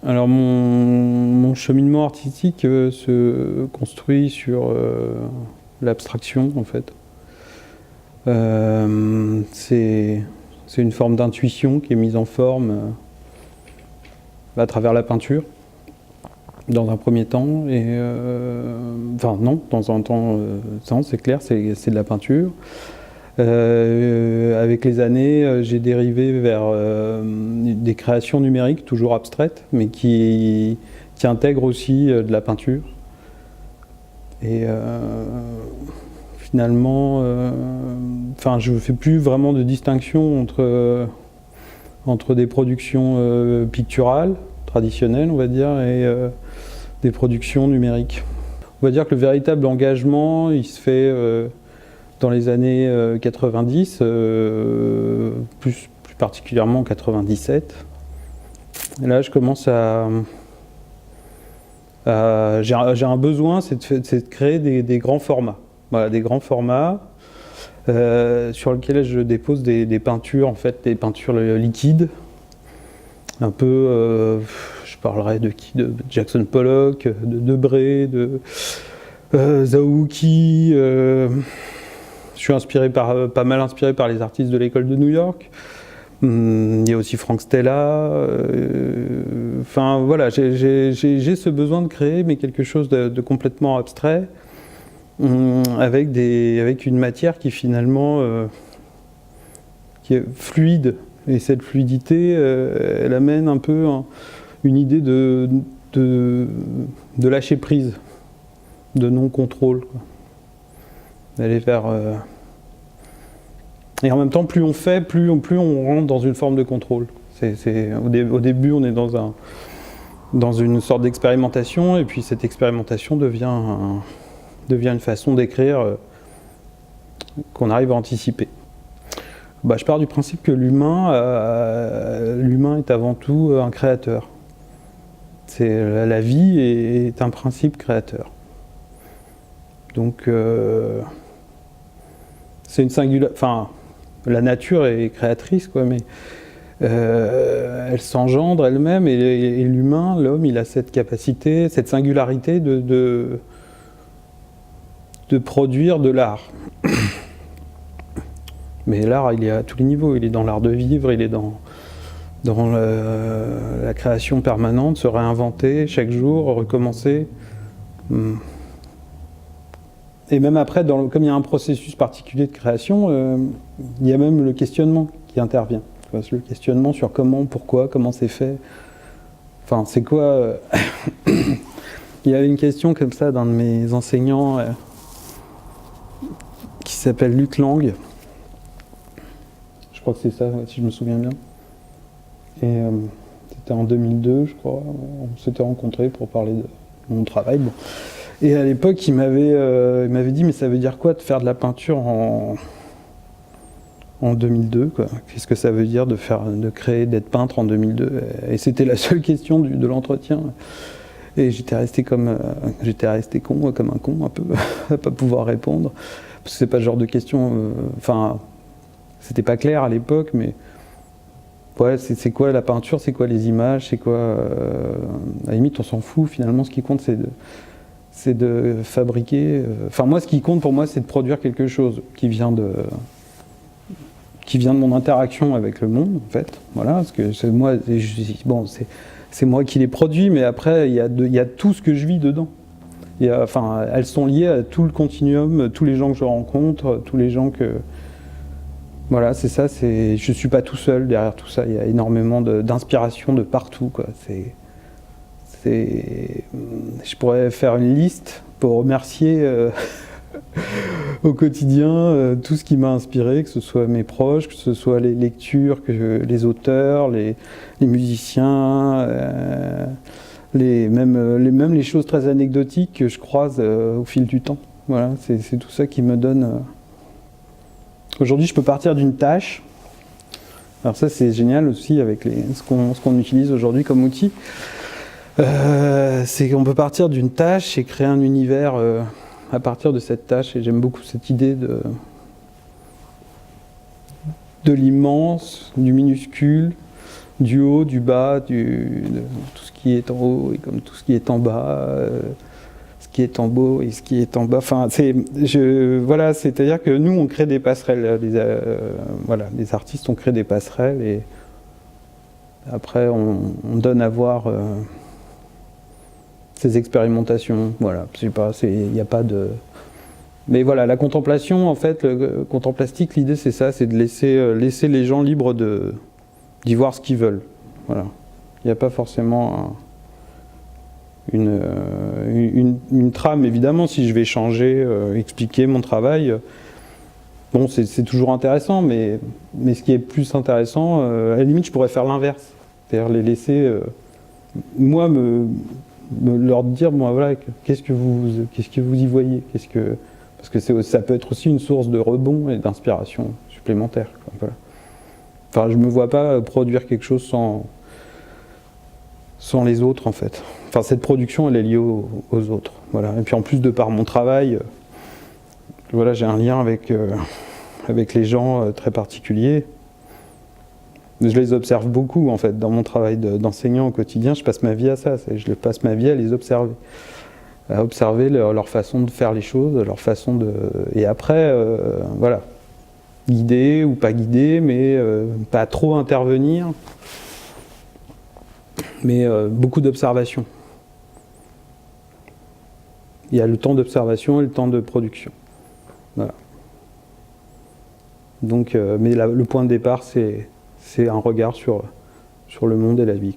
Alors mon cheminement artistique se construit sur l'abstraction en fait. C'est une forme d'intuition qui est mise en forme à travers la peinture, dans un premier temps, et enfin non, dans un temps, c'est clair, c'est de la peinture. Avec les années, j'ai dérivé vers des créations numériques, toujours abstraites, mais qui intègrent aussi de la peinture. Et finalement, je ne fais plus vraiment de distinction entre des productions picturales, traditionnelles, on va dire, et des productions numériques. On va dire que le véritable engagement, il se fait dans les années 90, plus particulièrement en 97. Et là, je commence j'ai un besoin, c'est de créer des grands formats. Voilà, des grands formats sur lesquels je dépose des peintures, en fait, des peintures liquides. Un peu, je parlerai de qui? De Jackson Pollock, de Debré, de Zawuki. Je suis pas mal inspiré par les artistes de l'école de New York. Il y a aussi Frank Stella. Voilà, j'ai ce besoin de créer, mais quelque chose de complètement abstrait, avec une matière qui finalement qui est fluide. Et cette fluidité, elle amène un peu une idée de lâcher prise, de non-contrôle. D'aller vers... Et en même temps, plus on fait, plus on rentre dans une forme de contrôle. Au début, on est dans une sorte d'expérimentation, et puis cette expérimentation devient une façon d'écrire qu'on arrive à anticiper. Je pars du principe que l'humain est avant tout un créateur. La vie est un principe créateur. Donc, c'est une singularité. Enfin, la nature est créatrice, quoi, mais elle s'engendre elle-même, et l'humain, l'homme, il a cette capacité, cette singularité de produire de l'art. Mais l'art, il est à tous les niveaux. Il est dans l'art de vivre, il est dans la création permanente, se réinventer chaque jour, recommencer. Et même après, comme il y a un processus particulier de création, il y a même le questionnement qui intervient. Le questionnement sur comment, pourquoi, comment c'est fait. Enfin, c'est quoi... Il y avait une question comme ça d'un de mes enseignants qui s'appelle Luc Lang. Je crois que c'est ça, si je me souviens bien. Et c'était en 2002, je crois. On s'était rencontrés pour parler de mon travail. Bon. Et à l'époque, il m'avait dit, mais ça veut dire quoi de faire de la peinture en 2002, quoi. Qu'est-ce que ça veut dire de d'être peintre en 2002? Et c'était la seule question de l'entretien. Et j'étais resté con, comme un con, un peu, à pas pouvoir répondre. Parce que c'est pas le genre de question... c'était pas clair à l'époque, mais... Ouais, c'est quoi la peinture, c'est quoi les images, c'est quoi... à la limite, on s'en fout, finalement, ce qui compte, c'est de fabriquer... moi, ce qui compte pour moi, c'est de produire quelque chose qui vient de mon interaction avec le monde, en fait. Voilà, parce que c'est moi... c'est moi qui les produis, mais après, il y a tout ce que je vis dedans. Elles sont liées à tout le continuum, tous les gens que je rencontre, tous les gens que... Voilà, c'est ça, je ne suis pas tout seul derrière tout ça, il y a énormément d'inspiration de partout, quoi. Je pourrais faire une liste pour remercier au quotidien tout ce qui m'a inspiré, que ce soit mes proches, que ce soit les lectures, les auteurs, les musiciens, même les choses très anecdotiques que je croise au fil du temps. Voilà, c'est tout ça qui me donne... Aujourd'hui, je peux partir d'une tâche. Alors ça, c'est génial aussi avec ce qu'on utilise aujourd'hui comme outil. C'est qu'on peut partir d'une tâche et créer un univers à partir de cette tâche. Et j'aime beaucoup cette idée de l'immense, du minuscule, du haut, du bas, de tout ce qui est en haut et comme tout ce qui est en bas, ce qui est en haut et ce qui est en bas. Enfin, voilà, c'est-à-dire que nous, on crée des passerelles. Voilà, les artistes, on crée des passerelles et après, on donne à voir ces expérimentations. Voilà, je sais pas, il n'y a pas de... Mais voilà, la contemplation, en fait, le contemplastique, l'idée c'est ça, c'est de laisser les gens libres d'y voir ce qu'ils veulent. Voilà. Il n'y a pas forcément une trame, évidemment, si je vais changer, expliquer mon travail. Bon, c'est toujours intéressant, mais ce qui est plus intéressant, à la limite, je pourrais faire l'inverse. C'est-à-dire les laisser, moi, leur dire, bon, voilà, qu'est-ce que vous y voyez, parce que ça peut être aussi une source de rebond et d'inspiration supplémentaire. Quoi, voilà. Enfin, je me vois pas produire quelque chose sans les autres, en fait. Enfin, cette production, elle est liée aux autres. Voilà. Et puis en plus, de par mon travail, voilà, j'ai un lien avec les gens très particuliers. Je les observe beaucoup, en fait, dans mon travail d'enseignant au quotidien. Je passe ma vie à ça. Je passe ma vie à les observer. À observer leur façon de faire les choses, leur façon de... Et après, voilà, guider ou pas guider, mais pas trop intervenir, mais beaucoup d'observation. Il y a le temps d'observation et le temps de production. Voilà. Donc, mais le point de départ, c'est un regard sur le monde et la vie.